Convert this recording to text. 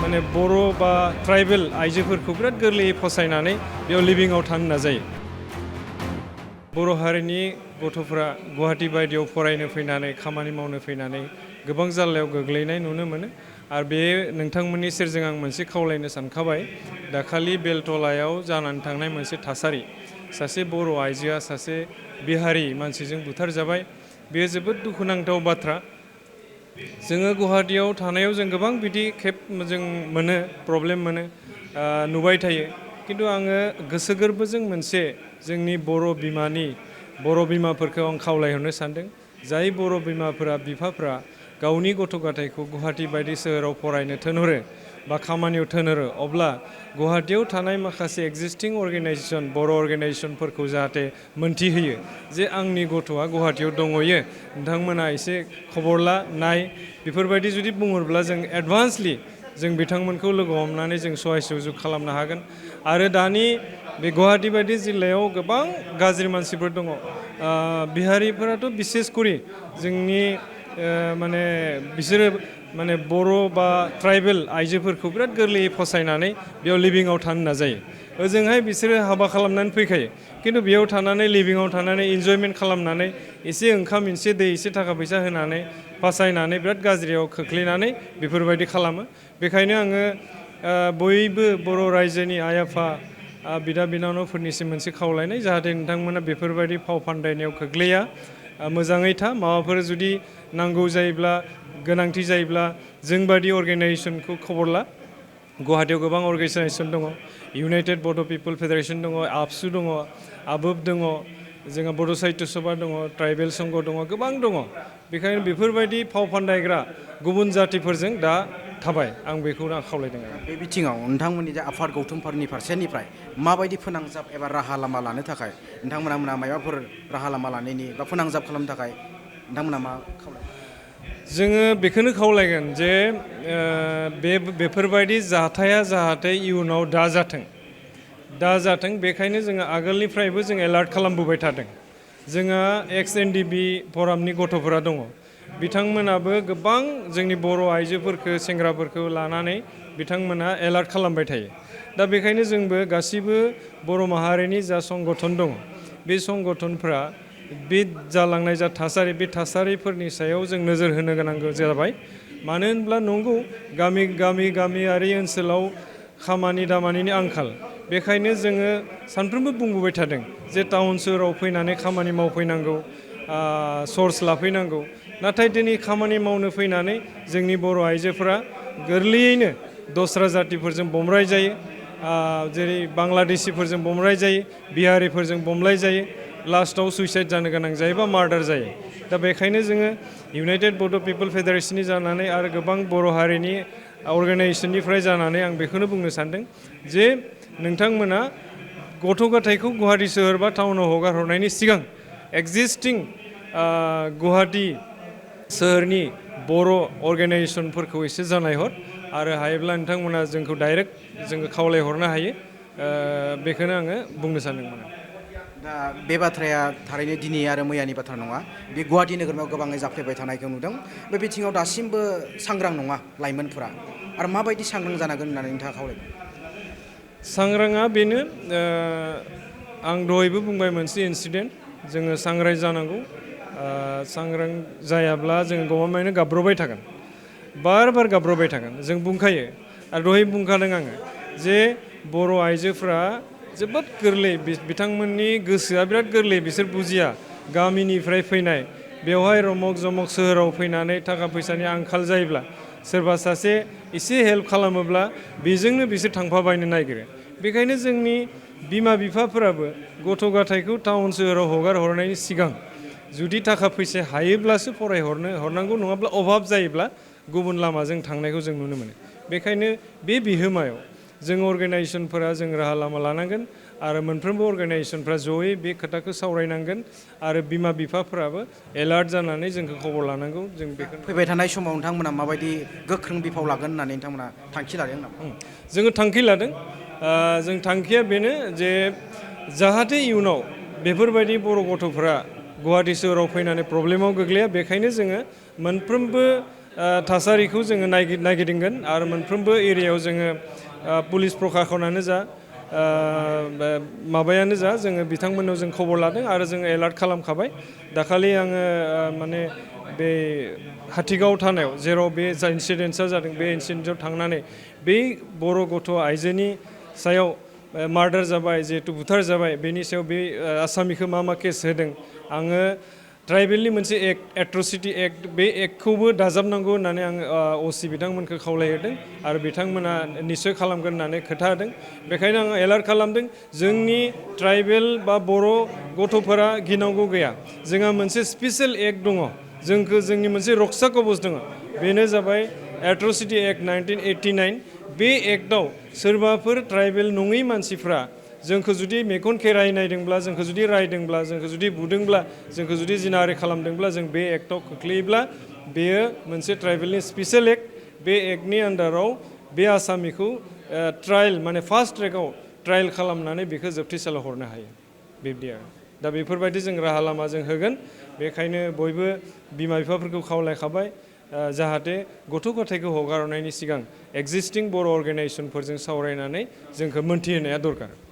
माने बर' बा ट्राइबेल आइजोफोरखौ बिराद गोरलैयै फसायनानै बेयाव लिभिंआव थानो नाजायो। बर' हारिनि गथ'फोरा गुवाहाटि बायदियाव फरायनो फैनानै खामानि मावनो फैनानै गोबां जाल्लायाव गोग्लैनाय नुनो मोनो आरो बे नोंथांमोननि सेरजों आं मोनसे खावलायनो सानखाबाय दाखालि बेलतलायाव जानानै थांनाय मोनसे थासारि सासे बर' आइजोआ सासे बिहारि मानसिजों बुथारजाबाय बेयो जोबोद दुखुनांथाव बाथ्रा। जोङो गुवाहाटियाव थानायाव जों गोबां बिदि खेब जों मोनो प्रब्लेम मोनो नुबाय थायो किन्तु आङो गोसो गोरबोजों मोनसे जोंनि बर' बिमाफोरखौ आं खावलायहरनो सानदों जाय बर' बिमाफोरा बिफाफ्रा गावनि गथ' गथायखौ गुवाहाटि बायदि सोहोराव फरायनो थिनहरो बा खामानियाव थिनहरो अब्ला गुवाहाटियाव थानाय माखासे एक्जिस्टिं अर्गेनाइजेसन बर' अर्गेनाइजेसनफोरखौ जाहाथे मोनथिहोयो जे आंनि गथ'आ गुवाहाटियाव दङयो नोंथांमोना एसे खबर ला नाय बेफोरबायदि जुदि बुङोब्ला जों एडभान्सलि जों बिथांमोनखौ लोगो हमनानै जों सहाय सुजुग खालामनो हागोन आरो दानि बे गुवाहाटि बायदि जिल्लायाव गोबां गाज्रि मानसिफोर दङ बिहारिफोराथ' बिसेसकरि जोंनि माने बिसोरो माने बर' बा ट्राइबेल आइजोफोरखौ बिराद गोरलैयै फसायनानै बेयाव लिभिंआव थानो नाजायो। ओजोंहाय बिसोरो हाबा खालामनानै फैखायो किन्तु बेयाव थानानै लिभिंआव थानानै इन्जयमेन्ट खालामनानै एसे ओंखाम एसे दै एसे थाखा फैसा होनानै फासायनानै बिराद गाज्रियाव खोख्लैनानै बेफोरबायदि खालामो। बेखायनो आङो बयबो बर' रायजोनि आइ आफा बिदा बिनानावफोरनिसिम मोनसे खावलायनाय जाहाथे नोंथांमोना बेफोरबायदि फाव फान्दायनायाव खोख्लैया मोजाङै था माबाफोर जुदि नांगौ जायोब्ला गोनांथि जायोब्ला जोंबादि अर्गेनाइजेसनखौ खबर ला गुवाहाटियाव गोबां अर्गेनाइजेसन दङ इउनाइटेड बड' पिपल फेडारेसन दङ आबसु दङ आबोब दङ जोंहा बड' साहित्य सभा दङ ट्राइबेल संघ दङ गोबां दङ बेखायनो बेफोरबायदि फाव फान्दायग्रा गुबुन जातिफोरजों दा थाबाय आं बेखौनो खावलायदों। बे बिथिङाव नोंथांमोननि जे आफाद गौथुमफोरनि फारसेनिफ्राय माबायदि फोनांजाब एबा राहा लामा लानो थाखाय नोंथांमोना माबाफोर राहा लामा लानायनि बा फोनांजाब खालामनो थाखाय नोंथांमोना मा खावलायो? जोङो बेखौनो खावलायगोन जे बेफोरबायदि जाथाया जाहाथे इयुनाव दाजाथों बेखायनो जोङो आगोलनिफ्रायबो जों एलार्ट खालामबोबाय थादों। जोंहा एक्स एनडिबि फरामनि गथ'फोरा दङ बिथांमोनाबो गोबां जोंनि बर' आइजोफोरखौ सेंग्राफोरखौ लानानै बिथांमोना एलार्ट खालामबाय थायो। दा बेखायनो जोंबो गासिबो बर' माहारिनि जा संगठन दङ बे संगठनफ्रा बे जालांनाय जा थासारि बे थासारिफोरनि सायाव जों नोजोर होनो गोनां जाबाय। मानो होनब्ला नंगौ गामियारि ओनसोलाव खामानि दामानिनि आंखाल बेखायनो जोङो सानफ्रोमबो बुंबोबाय थादों जे टाउन सोहोराव फैनानै खामानि मावफैनांगौ सर्स लाफैनांगौ नाथाय दिनै खामानि मावनो फैनानै जोंनि बर' आइजोफोरा गोरलैयैनो दस्रा जातिफोरजों बमब्राय जायो जेरै बांलादेशिफोरजों बमब्राय जायो बिहारिफोरजों बमब्राय जायो लास्टआव सुइसाइड जानो गोनां जायो बा मार्डार जायो। दा बेखायनो जोङो इउनाइटेड बड' पिपल फेडारेसननि जानानै आरो गोबां बर' हारिनि अर्गेनाइजेसननिफ्राय जानानै आं बेखौनो बुंनो सानदों जे नोंथांमोना गथ' गथायखौ गुवाहाटि सोहोर बा टाउनाव हगार हरनायनि सिगां एक्जिस्टिं गुवाहाटि सोहोरनि बर' अर्गेनाइजेसनफोरखौ एसे जानायहर आरो हायोब्ला नोंथांमोना जोंखौ डाइरेक्ट जोङो खावलायहरनो हायो बेखौनो आङो बुंनो सानदोंमोन। दा बे बाथ्राया थारैनो दिनै आरो मैयानि बाथ्रा नङा बे गुवाहाटि नोगोरमायाव गोबाङै जाफ्लेबाय थानायखौ नुदों। बे बिथिङाव दासिमबो सांग्रां नङा लाइमोनफोरा आरो माबायदि सांग्रां जानांगोन होननानै नोंथाङा खावलायदों? सांग्राङा बेनो आं दहायबो बुंबाय मोनसे इन्सिडेन्ट जोङो सांग्रां जानांगौ सांग्रां जायाब्ला जोङो गमामायैनो गाबब्र'बाय थागोन बार गाबब्र'बाय थागोन जों बुंखायो आरो दहाय बुंखादों आङो जे बर' आइजोफ्रा जोबोद गोरलै बिथांमोननि गोसोआ बिराद गोरलै बिसोर बुजिया गामिनिफ्राय फैनाय बेवहाय रमक जमक सोहोराव फैनानै थाखा फैसानि आंखाल जायोब्ला सोरबा सासे एसे हेल्प खालामोब्ला बेजोंनो बिसोर थांफाबायनो नागिरो। बेखायनो जोंनि बिमा बिफाफोराबो गथ' गथायखौ टाउन सोहोराव हगार हरनायनि सिगां जुदि थाखा फैसा हायोब्लासो हरनांगौ नङाब्ला अभाब जायोब्ला गुबुन लामाजों थांनायखौ जों नुनो मोनो। बेखायनो बे बिहोमायाव जों अर्गेनाइजेसनफोरा जों राहा लामा लानांगोन आरो मोनफ्रोमबो अर्गेनाइजेसनफ्रा जयै बे खोथाखौ सावरायनांगोन आरो बिमा बिफाफोराबो एलार्ट जानानै जोंखौ खबर लानांगौ। जों बेखौ फैबाय थानाय समाव नोंथांमोना माबायदि गोख्रों बिफाव लागोन होननानै नोंथांमोना थांखि लादों नामा? जोङो थांखि लादों जों थांखिया बेनो जे जाहाथे इयुनाव बेफोरबायदि बर' गथ'फोरा गुवाहाटि सोहोराव फैनानै प्रब्लेमाव गोग्लैया बेखायनो जोङो मोनफ्रोमबो थासारिखौ जोङो नायगिदिंगोन आरो मोनफ्रोमबो एरियायाव जोङो पुलिस प्रखाखनानो जा माबायानो जा जोङो बिथांमोननाव जों खबर लादों आरो जोङो एलार्ट खालामखाबाय दाखालि आङो माने बे हाथिगाव थानायाव जेराव बे जा इन्सिडेन्टआ जादों बे इन्सिडेन्टआव थांनानै बै बर' गथ' आइजोनि सायाव मार्डार जाबाय जिहेतु बुथार जाबाय बेनि सायाव बे आसामिखौ मा केस होदों आङो ट्राइबेलनि मोनसे एक्ट एट्रसिटि एक्ट बे एक्टखौबो दाजाबनांगौ होननानै आङो अ सि बिथांमोनखौ खावलायहरदों आरो बिथांमोना निस्सय खालामगोन होननानै खोथा होदों बेखायनो आङो एलार्ट खालामदों जोंनि ट्राइबेल बा बर' गथ'फोरा गिनांगौ गैया जोंहा मोनसे स्पेसियेल एक्ट दङ जोंनि मोनसे रक्सा कबच दङ बेनो जाबाय एट्रसिटि एक्ट 1989 बे एक्टआव सोरबाफोर ट्राइबेल नङै मानसिफ्रा जोंखौ जुदि मेगन खेराय नायदोंब्ला जोंखौ जुदि रायदोंब्ला जोंखौ जुदि बुदोंब्ला जोंखौ जुदि जिनाहारि खालामदोंब्ला जों बे एक्टआव खोख्लैयोब्ला बेयो मोनसे ट्राइबेलनि स्पेसियेल एक्ट बे एक्टनि आन्डाराव बे आसामिखौ ट्रायल माने फास्ट ट्रेकआव ट्रायल खालामनानै बेखौ जोबथेसालियाव हरनो हायो बिब्दि आरो दा बेफोरबायदि जों राहा लामा जों होगोन बेखायनो बयबो बिमा बिफाफोरखौ खावलायखाबाय जाहाथे गथ' गथायखौ हगारनायनि सिगां एक्जिस्टिं बर' अर्गेनाइजेसनफोरजों सावरायनानै जोंखौ मोन्थिहोनाया दरकार